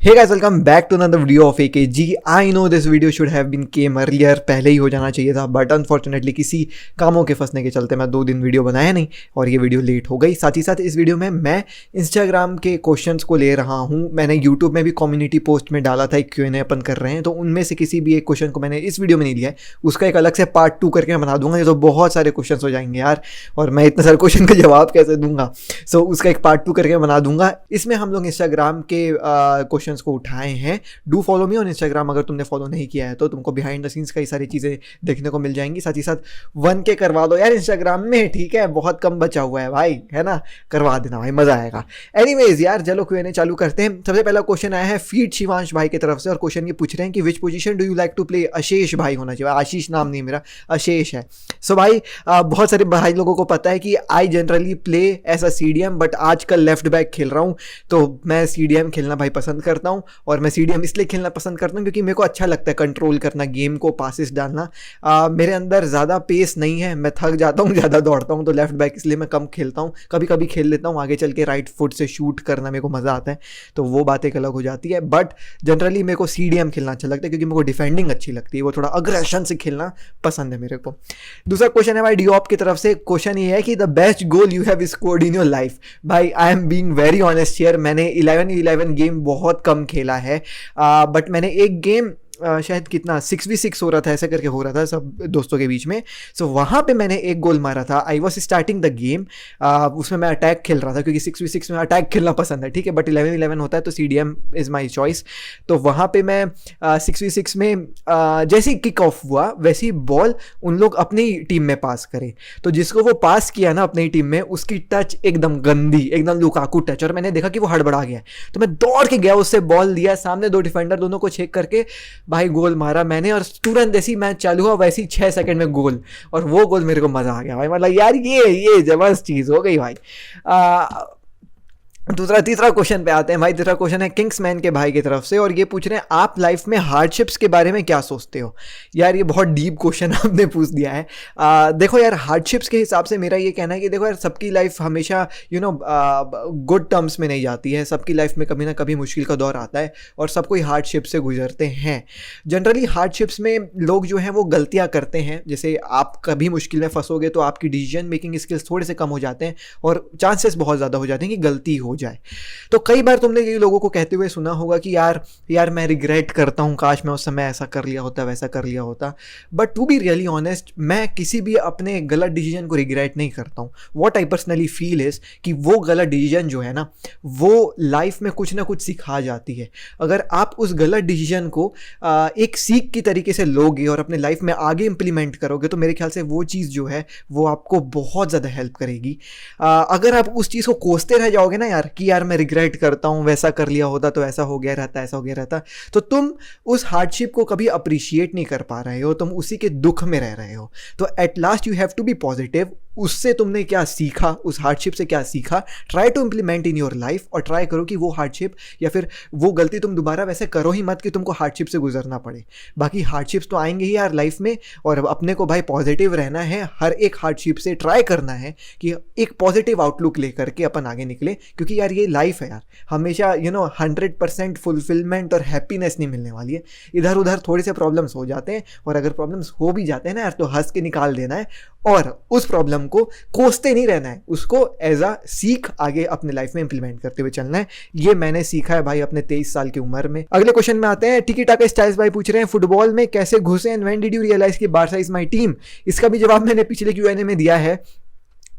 Hey guys, welcome back to another video of AKG. I know this video should have been came earlier, पहले ही हो जाना चाहिए था, but unfortunately किसी कामों के फंसने के चलते मैं 2 दिन वीडियो बनाया नहीं और ये वीडियो लेट हो गई। साथ ही साथ इस वीडियो में मैं इंस्टाग्राम के क्वेश्चंस को ले रहा हूँ। मैंने यूट्यूब में भी कम्युनिटी पोस्ट में डाला था, एक Q&A अपन कर रहे हैं, तो उनमें से किसी भी एक क्वेश्चन को मैंने इस वीडियो में नहीं लिया है, उसका एक अलग से पार्ट 2 करके मैं बना दूंगा। ये तो बहुत सारे क्वेश्चन हो जाएंगे यार, और मैं इतने सारे क्वेश्चन का जवाब कैसे दूंगा। सो उसका एक पार्ट 2 करके मैं बना दूंगा। इसमें हम लोग इंस्टाग्राम के क्वेश्चन को उठाए हैं। Do follow me on Instagram, अगर तुमने फॉलो नहीं किया है तो तुमको बिहाइंड द सीन्स कई सारी चीज़ें देखने को मिल जाएंगी। साथ ही साथ 1K करवा दो यार इंस्टाग्राम में, ठीक है, बहुत कम बचा हुआ है भाई, है ना, करवा देना भाई, मज़ा आएगा। एनीवेज यार, चलो Q&A चालू करते हैं। सबसे पहला क्वेश्चन आया है फीड शिवांश भाई की तरफ से, और क्वेश्चन ये पूछ रहे हैं कि which position do you like to play. Ashish भाई होना चाहिए, आशीष नाम नहीं मेरा, आशीष है। सो भाई बहुत सारे भाई लोगों को पता है कि I generally play as a CDM, but आजकल लेफ्ट बैक खेल रहा हूँ, तो मैं CDM खेलना भाई पसंद करता हूँ। और मैं CDM इसलिए खेलना पसंद करता हूँ क्योंकि मेरे को अच्छा लगता है कंट्रोल करना, गेम को पासिस डालना। मेरे अंदर ज़्यादा पेस नहीं है, मैं थक जाता हूँ ज़्यादा दौड़ता हूँ, तो लेफ्ट बैक इसलिए मैं कम खेलता हूँ। कभी कभी खेल लेता हूँ, आगे चल के राइट फुट से शूट करना मेरे को मज़ा आता है, तो वो बात एक अलग हो जाती है। बट जनरली मेरे को CDM खेलना अच्छा लगता है क्योंकि मेरे को डिफेंडिंग अच्छी लगती है, वो थोड़ा अग्रेशन से खेलना पसंद है मेरे को। दूसरा क्वेश्चन है भाई डिओप की तरफ से। क्वेश्चन ये है कि the best goal you have scored in your life. भाई I am being very honest here, मैंने 11 गेम बहुत कम खेला है, बट मैंने एक गेम शायद कितना 6v6 हो रहा था, ऐसे करके हो रहा था सब दोस्तों के बीच में। सो वहाँ पे मैंने एक गोल मारा था। I was starting the game, उसमें मैं अटैक खेल रहा था क्योंकि 6v6 में अटैक खेलना पसंद है, ठीक है, बट 11 होता है तो CDM इज़ माई चॉइस। तो वहाँ पे मैं 6v6 में जैसे ही किक ऑफ हुआ वैसे ही बॉल उन लोग अपनी टीम में पास करे, तो जिसको वो पास किया ना अपनी टीम में, उसकी टच एकदम गंदी, एकदम लुकाकू टच, और मैंने देखा कि वो हड़बड़ा गया, तो मैं दौड़ के गया, उससे बॉल लिया, सामने 2 डिफेंडर दोनों को चेक करके भाई गोल मारा मैंने, और तुरंत जैसी मैच चालू हुआ वैसी 6 सेकंड में गोल, और वो गोल मेरे को मजा आ गया भाई, मतलब यार ये जबरदस्त चीज़ हो गई भाई। तीसरा क्वेश्चन पे आते हैं भाई। तीसरा क्वेश्चन है किंग्समैन के भाई की तरफ से, और ये पूछ रहे हैं आप लाइफ में हार्डशिप्स के बारे में क्या सोचते हो। यार ये बहुत डीप क्वेश्चन आपने पूछ दिया है। देखो यार, हार्डशिप्स के हिसाब से मेरा ये कहना है कि देखो यार, सबकी लाइफ हमेशा गुड टर्म्स में नहीं जाती है, सबकी लाइफ में कभी ना कभी मुश्किल का दौर आता है और सब कोई हार्डशिप से गुजरते हैं। जनरली हार्डशिप्स में लोग जो हैं वो गलतियाँ करते हैं, जैसे आप कभी मुश्किल में फंसोगे तो आपकी डिसीजन मेकिंग स्किल्स थोड़े से कम हो जाते हैं और चांसेस बहुत ज़्यादा हो जाते हैं कि गलती हो जाए। तो कई बार तुमने ये लोगों को कहते हुए सुना होगा कि यार मैं रिग्रेट करता हूँ, काश मैं उस समय ऐसा कर लिया होता, वैसा कर लिया होता। But to be really honest, मैं किसी भी अपने गलत डिसीजन को रिग्रेट नहीं करता हूँ। What I personally feel is कि वो गलत डिसीजन जो है ना, वो लाइफ में कुछ ना कुछ सिखा जाती है। अगर आप उस गलत डिसीजन को एक सीख की तरीके से लोगे और अपने लाइफ में आगे इंप्लीमेंट करोगे, तो मेरे ख्याल से वो चीज़ जो है वो आपको बहुत ज़्यादा हेल्प करेगी। अगर आप उस चीज़ को कोसते रह जाओगे ना यार, कि यार मैं रिग्रेट करता हूँ, वैसा कर लिया होता तो ऐसा हो गया रहता, ऐसा हो गया रहता, तो तुम उस हार्डशिप को कभी अप्रिशिएट नहीं कर पा रहे हो, तुम उसी के दुख में रह रहे हो। तो at last you have to be positive. उससे तुमने क्या सीखा, उस हार्डशिप से क्या सीखा, try to implement in your life, और ट्राई करो कि वो हार्डशिप या फिर वो गलती तुम दोबारा वैसे करो ही मत कि तुमको हार्डशिप से गुजरना पड़े। बाकी हार्डशिप्स तो आएंगे ही यार लाइफ में, और अपने को भाई पॉजिटिव रहना है। हर एक हार्डशिप से ट्राई करना है कि एक पॉजिटिव आउटलुक लेकर के अपन आगे निकले, क्योंकि यार ये लाइफ है यार, हमेशा 100% फुलफिलमेंट और हैप्पीनेस नहीं मिलने वाली है। इधर उधर थोड़े से प्रॉब्लम्स हो जाते हैं, और अगर प्रॉब्लम्स हो भी जाते हैं ना यार, तो हंस के निकाल देना है, और उस प्रॉब्लम को कोसते नहीं रहना है, उसको एज अ सीख आगे अपने लाइफ में इंप्लीमेंट करते हुए चलना है। ये मैंने सीखा है भाई अपने 23 साल की उम्र में। अगले क्वेश्चन में आते हैं। टिकी टाका स्टाइल्स भाई पूछ रहे हैं फुटबॉल में कैसे घुसे and when did you realise कि बारसा इज माय टीम। इसका भी जवाब मैंने पिछले Q&A में दिया है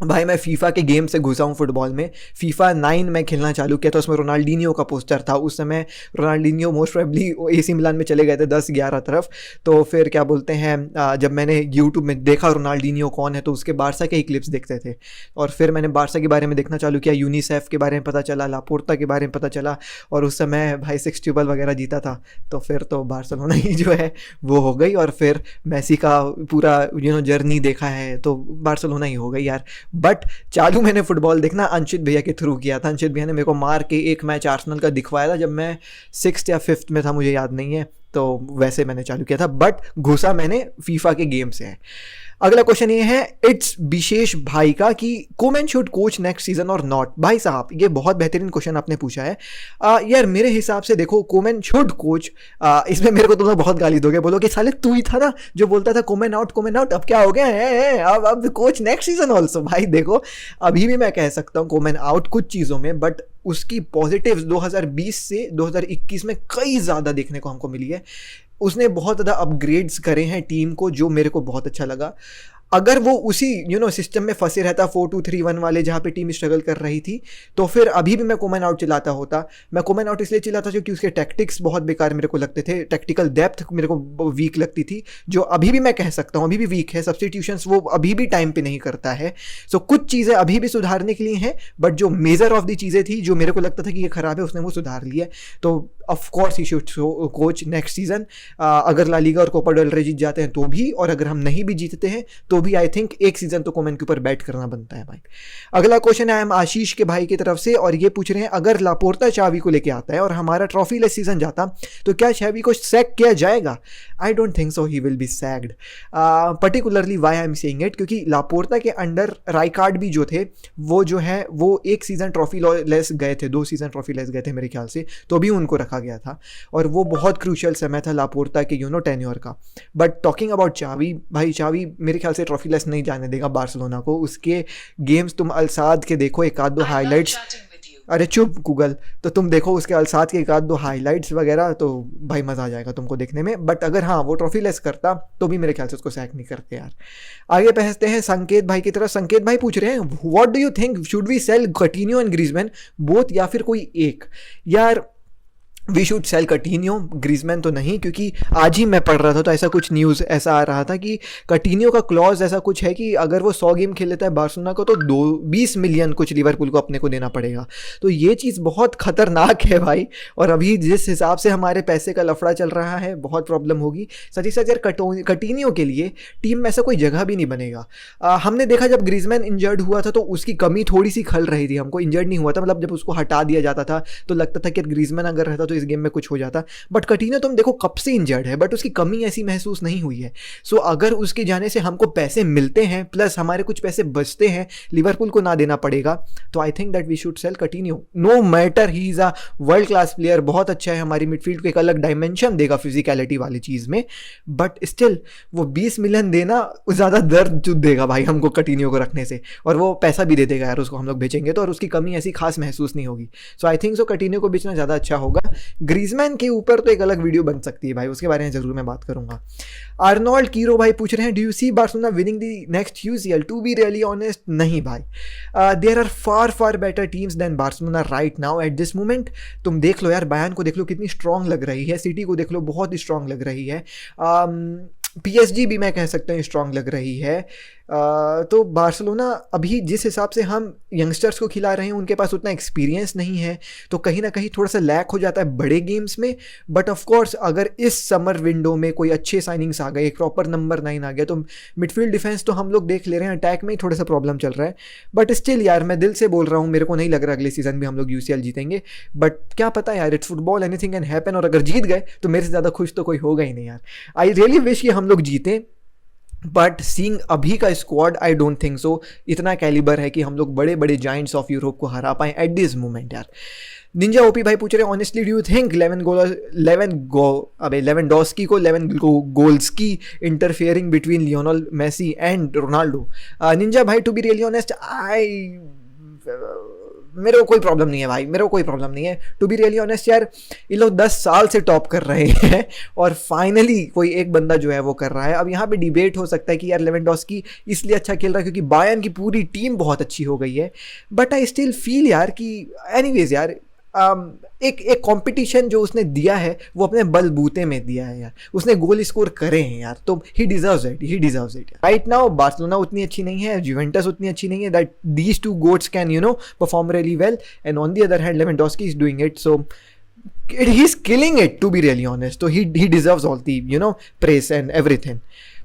भाई। मैं फीफा के गेम से घुसा हूँ फुटबॉल में। FIFA 9 में खेलना चालू किया था, उसमें रोनाल्डीनियो का पोस्टर था। उस समय रोनाल्डीनियो मोस्ट प्रोबेबली AC मिलान में चले गए थे 10-11 तरफ। तो फिर क्या बोलते हैं, जब मैंने यूट्यूब में देखा रोनाल्डीनियो कौन है, तो उसके बारसा के ही क्लिप्स देखते थे, और फिर मैंने बारसा के बारे में देखना चालू किया। यूनिसेफ के बारे में पता चला, लापोर्ता के बारे में पता चला, और उस समय भाई 6 ट्यूबल वगैरह जीता था। तो फिर तो बार्सिलोना ही जो है वो हो गई, और फिर मेसी का पूरा जर्नी देखा है तो बार्सिलोना ही हो गई यार। बट चालू मैंने फुटबॉल देखना अंशित भैया के थ्रू किया था। अंशित भैया ने मेरे को मार के एक मैच आर्सेनल का दिखवाया था, जब मैं 6th या 5th में था, मुझे याद नहीं है, तो वैसे मैंने चालू किया था। बट घुसा मैंने फीफा के गेम से है। अगला क्वेश्चन ये है इट्स विशेष भाई का कि Koeman should coach next season और नॉट। भाई साहब ये बहुत बेहतरीन क्वेश्चन आपने पूछा है। यार मेरे हिसाब से देखो कोमैन शुड कोच, इसमें मेरे को तुम लोग बहुत गाली दोगे, बोलो कि साले तू ही था ना जो बोलता था कोमैन आउट, अब क्या हो गया है अब कोच नेक्स्ट सीजन ऑल्सो। भाई देखो अभी भी मैं कह सकता हूँ कोमैन आउट कुछ चीज़ों में, बट उसकी पॉजिटिव्स 2020 से 2021 में कई ज़्यादा देखने को हमको मिली है। उसने बहुत ज़्यादा अपग्रेड्स करे हैं टीम को, जो मेरे को बहुत अच्छा लगा। अगर वो उसी सिस्टम में फंसे रहता 4-2-3-1 वाले जहाँ पे टीम स्ट्रगल कर रही थी, तो फिर अभी भी मैं कोमैन आउट चिल्लाता होता। मैं कोमैन आउट इसलिए चिल्लाता क्योंकि उसके टैक्टिक्स बहुत बेकार मेरे को लगते थे, टेक्टिकल डेप्थ मेरे को वीक लगती थी, जो अभी भी मैं कह सकता हूँ अभी भी वीक है। सब्स्टिट्यूशंस वो अभी भी टाइम पे नहीं करता है। सो कुछ चीज़ें अभी भी सुधारने के लिए हैं, बट जो मेजर ऑफ दी चीज़ें थी जो मेरे को लगता था कि ये खराब है, उसने वो सुधार लिया। तो of course he should coach next season. अगर ला लीगा और कोपा डेल रे जीत जाते हैं तो भी, और अगर हम नहीं भी जीतते हैं तो भी आई थिंक एक सीजन तो कोमैन के ऊपर बैट करना बनता है भाई। अगला क्वेश्चन है आशीष के भाई की तरफ से, और ये पूछ रहे हैं अगर लापोर्ता चावी को लेके आता है और हमारा ट्रॉफी लेस सीजन जाता तो क्या चावी को सैक किया जाएगा? I don't think so he will be sacked. Particularly why I am saying it, क्योंकि लापोर्ता के अंडर राइकार्ड भी जो थे वो जो है वो एक सीजन ट्रॉफी लेस गए थे, 2 सीजन ट्रॉफी लेस गए थे मेरे ख्याल से, तो भी उनको रखा गया था, और वो बहुत क्रूशियल समय था लापोर्ता के टेन्योर का। बट टॉकिंग अबाउट चावी, भाई चावी मेरे ख्याल से ट्रॉफी लेस नहीं जाने देगा बार्सिलोना को। उसके गेम्स तुम अल्साद के देखो, एक आध दो हाईलाइट्स, अरे चुप गूगल, तो तुम देखो उसके अल्साद के एक आध दो हाईलाइट्स वगैरह, तो भाई मज़ा आ जाएगा तुमको देखने में। बट अगर हाँ वो ट्रॉफी लेस करता तो भी मेरे ख्याल से उसको सैक नहीं करते यार। आगे पहुँचते हैं संकेत भाई की तरफ। संकेत भाई पूछ रहे हैं what do you think, should we sell Coutinho and Griezmann both, या फिर कोई एक? यार we should sell Coutinho, Griezmann तो नहीं, क्योंकि आज ही मैं पढ़ रहा था तो ऐसा कुछ न्यूज़ ऐसा आ रहा था कि कटिन्यो का क्लॉज ऐसा कुछ है कि अगर वो 100 गेम खेल लेता है बार्सिलोना को तो 20 मिलियन कुछ लिवरपूल को अपने को देना पड़ेगा। तो ये चीज़ बहुत खतरनाक है भाई, और अभी जिस हिसाब से हमारे पैसे का लफड़ा चल रहा है बहुत प्रॉब्लम होगी। सच ही सच यार कटिन्यो के लिए टीम में ऐसा कोई जगह भी नहीं बनेगा। हमने देखा जब ग्रीजमैन इंजर्ड हुआ था तो उसकी कमी थोड़ी सी खल रही थी, हमको इंजर्ड नहीं हुआ था, मतलब जब उसको हटा दिया जाता था तो लगता था कि ग्रीजमैन अगर रहता तो इस गेम में कुछ हो जाता। बट कटिन्यो तुम देखो कब से इंजर्ड है, बट उसकी कमी ऐसी महसूस नहीं हुई है। सो अगर उसके जाने से हमको पैसे मिलते हैं प्लस हमारे कुछ पैसे बचते हैं, लिवरपूल को ना देना पड़ेगा, तो I think that we should sell Coutinho. No matter he is a world class player, बहुत अच्छा है, हमारी मिडफील्ड को एक अलग डायमेंशन देगा फिजिकलिटी वाली चीज़ में, बट स्टिल वो 20 मिलियन देना ज़्यादा दर्द देगा भाई हमको कटिन्यो को रखने से, और वो पैसा भी दे देगा यार उसको हम लोग बेचेंगे तो, और उसकी कमी ऐसी खास महसूस नहीं होगी। सो आई थिंक सो कटिन्यो को बेचना ज़्यादा अच्छा होगा। ग्रीजमैन के ऊपर तो एक अलग वीडियो बन सकती है भाई, उसके बारे में जरूर मैं बात करूंगा। आर्नोल्ड कीरो भाई पूछ रहे हैं do you see Barcelona winning the next UCL? To be really honest नहीं भाई, there are far better teams than Barcelona right now at this moment. तुम देख लो यार, बायर्न को देख लो कितनी स्ट्रांग लग रही है, सिटी को देख लो बहुत स्ट्रांग लग रही है, PSG भी मैं कह सकता हूँ स्ट्रांग लग रही है। तो बार्सिलोना अभी जिस हिसाब से हम यंगस्टर्स को खिला रहे हैं उनके पास उतना एक्सपीरियंस नहीं है, तो कहीं ना कहीं थोड़ा सा लैक हो जाता है बड़े गेम्स में। बट ऑफ कोर्स अगर इस समर विंडो में कोई अच्छे साइनिंग्स आ गए, एक प्रॉपर नंबर 9 आ गया, तो मिडफील्ड डिफेंस तो हम लोग देख ले रहे हैं, अटैक में ही थोड़ा सा प्रॉब्लम चल रहा है। बट स्टिल यार मैं दिल से बोल रहा हूँ, मेरे को नहीं लग रहा अगले सीजन भी हम लोग UCL जीतेंगे, बट क्या पता यार, it's football, anything can happen. और अगर जीत गए तो मेरे से ज़्यादा खुश तो कोई होगा ही नहीं यार। आई रियली विश कि हम लोग जीतें, बट सीइंग अभी का स्क्वाड आई डोंट थिंक सो इतना कैलिबर है कि हम लोग बड़े बड़े जाइंट्स ऑफ यूरोप को हरा पाएं एट दिस मोमेंट यार। निंजा ओपी भाई पूछ रहे हैं honestly do you think Lewandowski को 11 गोल्स की interfering between Lionel Messi and Ronaldo? Ninja भाई टू बी रियली ऑनेस्ट मेरे को कोई प्रॉब्लम नहीं है भाई, मेरे को कोई प्रॉब्लम नहीं है टू बी रियली ऑनेस्ट यार। ये लोग 10 साल से टॉप कर रहे हैं और फाइनली कोई एक बंदा जो है वो कर रहा है। अब यहाँ पे डिबेट हो सकता है कि यार लेवेंडोस्की इसलिए अच्छा खेल रहा है क्योंकि बायर्न की पूरी टीम बहुत अच्छी हो गई है, बट आई स्टिल फील यार कि एनीवेज यार एक कंपटीशन जो उसने दिया है वो अपने बलबूते में दिया है यार, उसने गोल स्कोर करे हैं यार, तो ही deserves it. Right now Barcelona उतनी अच्छी नहीं है, जुवेंटस उतनी अच्छी नहीं है, that these two goats can perform really well, and on the other hand Lewandowski is doing it, so he is killing it to be really honest, so he deserves all the praise and everything.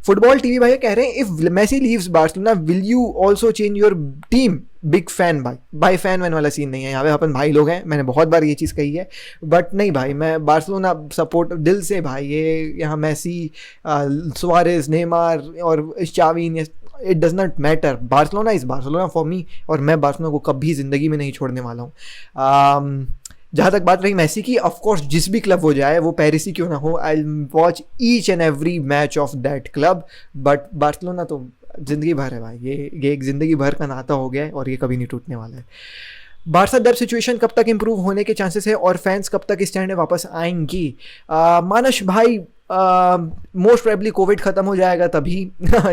Football TV भाई कह रहे हैं if Messi leaves Barcelona will you also change your team. Big fan भाई fan van वाला scene नहीं है यहाँ पे, अपन भाई लोग हैं, मैंने बहुत बार ये चीज़ कही है, बट नहीं भाई मैं बार्सिलोना सपोर्ट दिल से भाई। ये यहाँ मेसी, सुआरेज, नेमार और चावी, it does not matter, Barcelona is Barcelona for me, और मैं बार्सिलोना को कभी ज़िंदगी में नहीं छोड़ने वाला हूँ। जहाँ तक बात रही मेसी की, ऑफकोर्स जिस भी क्लब हो जाए, वो पेरिस ही क्यों ना हो, I watch each and every match of that club, but Barcelona तो ज़िंदगी भर है भाई, ये एक ज़िंदगी भर का नाता हो गया है और ये कभी नहीं टूटने वाला है। बार्सा डेब्ट सिचुएशन कब तक इंप्रूव होने के चांसेस है और फैंस कब तक स्टैंड में वापस आएंगी? मानस भाई मोस्ट प्रोबेबली कोविड ख़त्म हो जाएगा तभी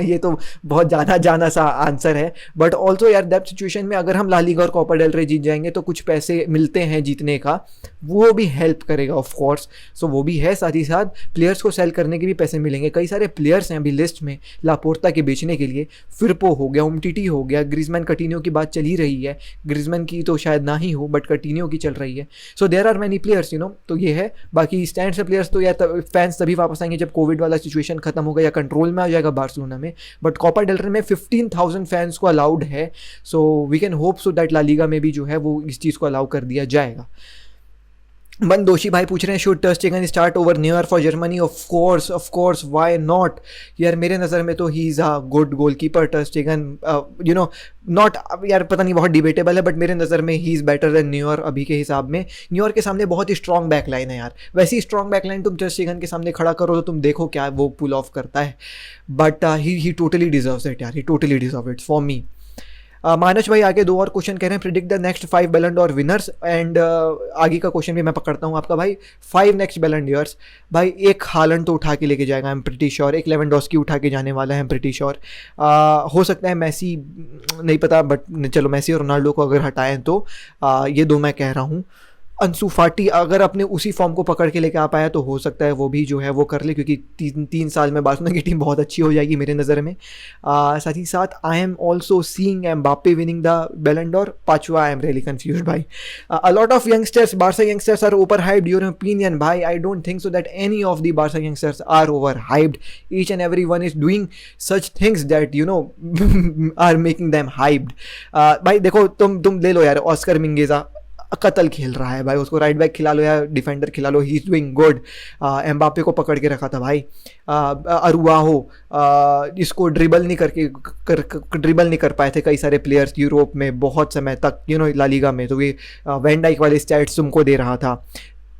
ये तो बहुत जाना सा आंसर है, बट ऑल्सो यार डेब्ट सिचुएशन में अगर हम ला लीगा और कोपा डेल रे जीत जाएंगे तो कुछ पैसे मिलते हैं जीतने का, वो भी हेल्प करेगा ऑफ कोर्स, सो वो भी है। साथ ही साथ प्लेयर्स को सेल करने के भी पैसे मिलेंगे, कई सारे प्लेयर्स हैं अभी लिस्ट में लापोर्ता के बेचने के लिए, फिरपो हो गया, उमटीटी हो गया, ग्रिजमैन कटिन्यो की बात चल ही रही है, ग्रिजमैन की तो शायद ना ही हो बट कटिन्यो की चल रही है, so there are many players तो ये है। बाकी स्टैंड से प्लेयर्स तो यार फैंस तभी वापस आएंगे जब कोविड वाला सिचुएशन खत्म होगा या कंट्रोल में आ जाएगा बार्सिलोना में, बट कोपा डेल रे में 15,000 फैंस को अलाउड है, so we can hope so that La Liga में भी जो है वो इस चीज़ को अलाउ कर दिया जाएगा। मन दोषी भाई पूछ रहे हैं शुड टर स्टेगन start over newer for Germany? Of course why not यार, मेरे नज़र में तो ही इज़ अ गुड गोलकीपर टर स्टेगन, नॉट यार पता नहीं बहुत डिबेटेबल है, बट मेरे नज़र में he is better than newer अभी के हिसाब में। न्यूयर के सामने बहुत ही स्ट्रॉन्ग बैकलाइन है यार, वैसी स्ट्रॉन्ग बैकलाइन तुम टर स्टेगन के सामने खड़ा करो तो तुम देखो क्या वो पुल ऑफ करता है, but he totally deserves it यार, he totally deserve it for me. Manas भाई आगे दो और क्वेश्चन कह रहे हैं प्रिडिक्ट द नेक्स्ट 5 बैलन डॉर विनर्स, एंड आगे का क्वेश्चन भी मैं पकड़ता हूँ आपका भाई। 5 नेक्स्ट बैलन डॉर्स भाई, एक हालैंड तो उठा के लेके जाएगा आई एम प्रिटी श्योर, एक लेवेंडोस्की उठा के जाने वाला है आई एम प्रिटी श्योर, हो सकता है मैसी, नहीं पता, बट चलो मैसी और रोनाल्डो को अगर हटाएं तो ये दो मैं कह रहा हूँ। अंसू फाटी अगर अपने उसी फॉर्म को पकड़ के लेके आ पाया तो हो सकता है वो भी जो है वो कर ले, क्योंकि 3 साल में बार्सिलोना की टीम बहुत अच्छी हो जाएगी मेरे नज़र में। साथ ही साथ I am also seeing Mbappe winning the Ballon d'Or. पांचवा आई एम रियली कंफ्यूज्ड भाई। A lot of youngsters, Barca youngsters are over hyped your opinion भाई? I don't think so that any of the Barca youngsters are over hyped, each and every one is doing such things that are making them hyped. भाई देखो तुम ले लो यार, Oscar मिंगेजा कतल खेल रहा है भाई, उसको राइट बैक खिला लो या डिफेंडर खिला लो, he is doing good. Mbappe को पकड़ के रखा था भाई, अरुआहो इसको ड्रिबल नहीं कर पाए थे कई सारे प्लेयर्स यूरोप में बहुत समय तक, ला लीगा में, तो ये वैन डाइक वाले स्टैट्स तुमको दे रहा था।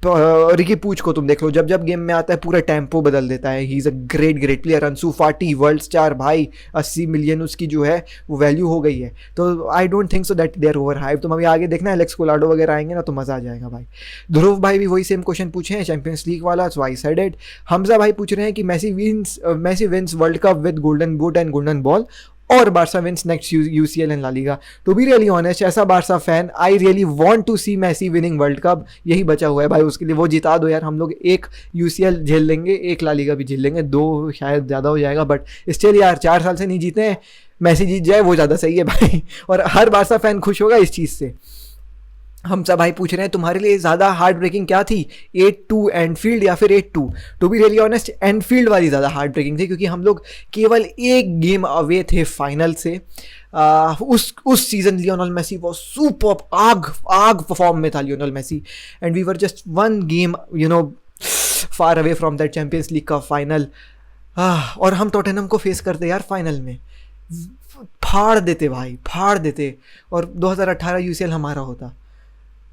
रिकी पूछ को तुम देख लो, जब गेम में आता है पूरा टेम्पो बदल देता है, he is a great player. Ansu Fati world star भाई, 80 मिलियन उसकी जो है वो वैल्यू हो गई है, तो I don't think so that they are over hype. तुम अभी आगे देखना एलेक्स कोलाडो वगैरह आएंगे ना तो मज़ा आ जाएगा भाई। ध्रुव भाई भी वही सेम क्वेश्चन पूछे हैं चैंपियंस लीग वाला, so I said it. Hamza भाई पूछ रहे हैं कि Messi wins world cup with golden boot and golden ball और Barca wins next UCL and La Liga. To be really honest, ऐसा Barca fan, I really want to see Messi winning world cup, यही बचा हुआ है भाई उसके लिए, वो जिता दो यार, हम लोग एक UCL झेल लेंगे, एक ला लीगा भी झेल लेंगे, 2 शायद ज़्यादा हो जाएगा, बट स्टिल यार 4 साल से नहीं जीते हैं, मेसी जीत जाए वो ज़्यादा सही है भाई, और हर बार्सा फैन खुश होगा इस चीज़ से। हम सब भाई पूछ रहे हैं तुम्हारे लिए ज़्यादा हार्ट ब्रेकिंग क्या थी, 8-2 एनफील्ड या फिर 8-2? To be really honest Anfield वाली ज़्यादा हार्ट ब्रेकिंग थी, क्योंकि हम लोग केवल एक गेम अवे थे फाइनल से। उस सीज़न लियोनेल मेसी वो सुपर आग परफॉर्म में था Lionel Messi, and we were just 1 game far away from that Champions League का फाइनल। और हम टॉटनहम को फेस करते यार फाइनल में, फाड़ देते, और 2018 UCL हमारा होता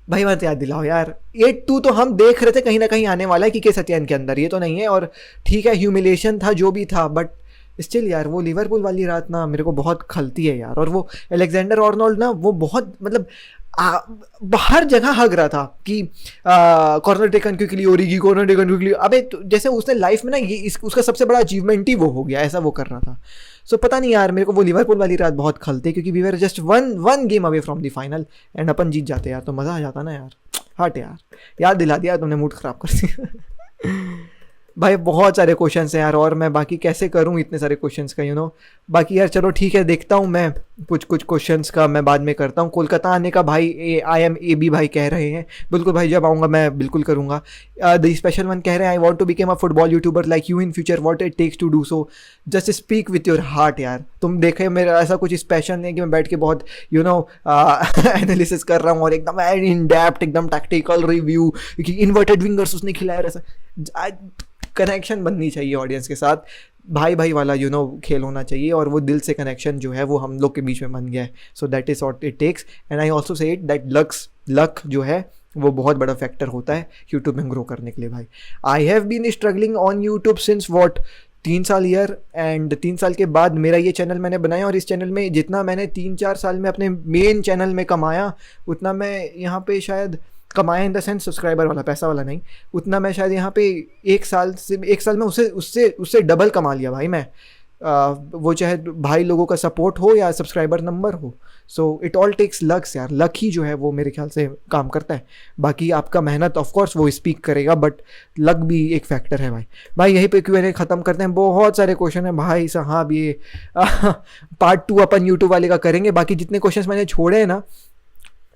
भाई। मत याद दिलाओ यार, 8-2 तो हम देख रहे थे कहीं ना कहीं आने वाला है कि सत्यान के अंदर, ये तो नहीं है, और ठीक है ह्यूमिलेशन था जो भी था, बट स्टिल यार वो लिवरपूल वाली रात ना मेरे को बहुत खलती है यार। और वो अलेक्जेंडर आर्नोल्ड ना वो बहुत मतलब हर जगह हग रहा था कि corner taken quickly, Origi corner taken quickly, अबे तो जैसे उसने लाइफ में ना ये उसका सबसे बड़ा अचीवमेंट ही वो हो गया, ऐसा वो कर रहा था। सो पता नहीं यार, मेरे को वो लिवरपूल वाली रात बहुत खलती, क्योंकि we were just one game away from the final and अपन जीत जाते यार, तो मज़ा आ जाता ना यार। हट यार, याद दिला दिया तुमने, मूड ख़राब कर दिया भाई। बहुत सारे क्वेश्चंस हैं यार, और मैं बाकी कैसे करूं इतने सारे क्वेश्चंस का, बाकी यार चलो ठीक है, देखता हूं मैं कुछ कुछ क्वेश्चंस का मैं बाद में करता हूँ। कोलकाता आने का भाई आई एम ए बी भाई कह रहे हैं, बिल्कुल भाई जब आऊँगा मैं बिल्कुल करूँगा। द स्पेशल वन कह रहे हैं I want to become a football YouTuber like you in future, what it takes to do so, just speak with your heart. यार तुम देखे मेरा ऐसा कुछ स्पेशल नहीं कि मैं बैठ के बहुत एनालिसिस कर रहा हूँ और एकदम इन डेप्थ एकदम टैक्टिकल रिव्यू कि इन्वर्टेड विंगर्स उसने खिलाया, ऐसा कनेक्शन बननी चाहिए ऑडियंस के साथ, भाई भाई वाला खेल होना चाहिए, और वो दिल से कनेक्शन जो है वो हम लोग के बीच में बन गया है। So that is what it takes, and I also say it that luck जो है वो बहुत बड़ा फैक्टर होता है यूट्यूब में ग्रो करने के लिए भाई। I have been struggling on YouTube since what 3 साल ईयर, एंड 3 साल के बाद मेरा ये चैनल मैंने बनाया, और इस चैनल में जितना मैंने 3-4 साल में अपने मेन चैनल में कमाया उतना मैं यहाँ पे शायद कमाया, इन द सेंस सब्सक्राइबर वाला पैसा वाला नहीं, उतना मैं शायद यहाँ पे 1 साल में उससे डबल कमा लिया भाई मैं। वो चाहे भाई लोगों का सपोर्ट हो या सब्सक्राइबर नंबर हो, so it all takes lucks यार, लक ही जो है वो मेरे ख्याल से काम करता है। बाकी आपका मेहनत ऑफ कोर्स वो स्पीक करेगा, बट लक भी एक फैक्टर है भाई यहीं पे Q&A ख़त्म करते हैं। बहुत सारे क्वेश्चन हैं भाई साहब, ये पार्ट 2 अपन यूट्यूब वाले का करेंगे। बाकी जितने क्वेश्चन मैंने छोड़े हैं ना,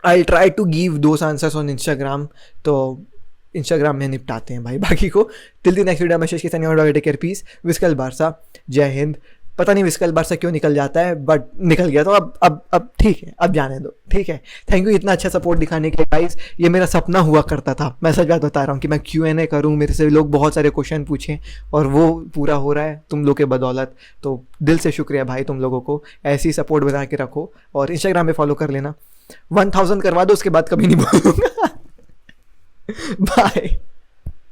I try to give those answers on Instagram, तो इंस्टाग्राम में निपटाते हैं भाई बाकी को। टिल द नेक्स्ट वीडियो में शेष के टेक केयर, पीस, विस्कल बारसा, जय हिंद। पता नहीं विस्कल बारसा क्यों निकल जाता है, बट निकल गया तो अब ठीक है, अब जाने दो, ठीक है। थैंक यू इतना अच्छा सपोर्ट दिखाने के लिए गाइस, ये मेरा सपना हुआ करता था, मैं सच बात बता रहा हूँ कि मैं Q&A करूँ, मेरे से लोग बहुत सारे क्वेश्चन पूछें, और वो पूरा हो रहा है तुम लोग के बदौलत। तो दिल से शुक्रिया भाई तुम लोगों को, ऐसी सपोर्ट बना के रखो, और इंस्टाग्राम पे फॉलो कर लेना। 1000 करवा दो, उसके बाद कभी नहीं बोलूँगा। बाय।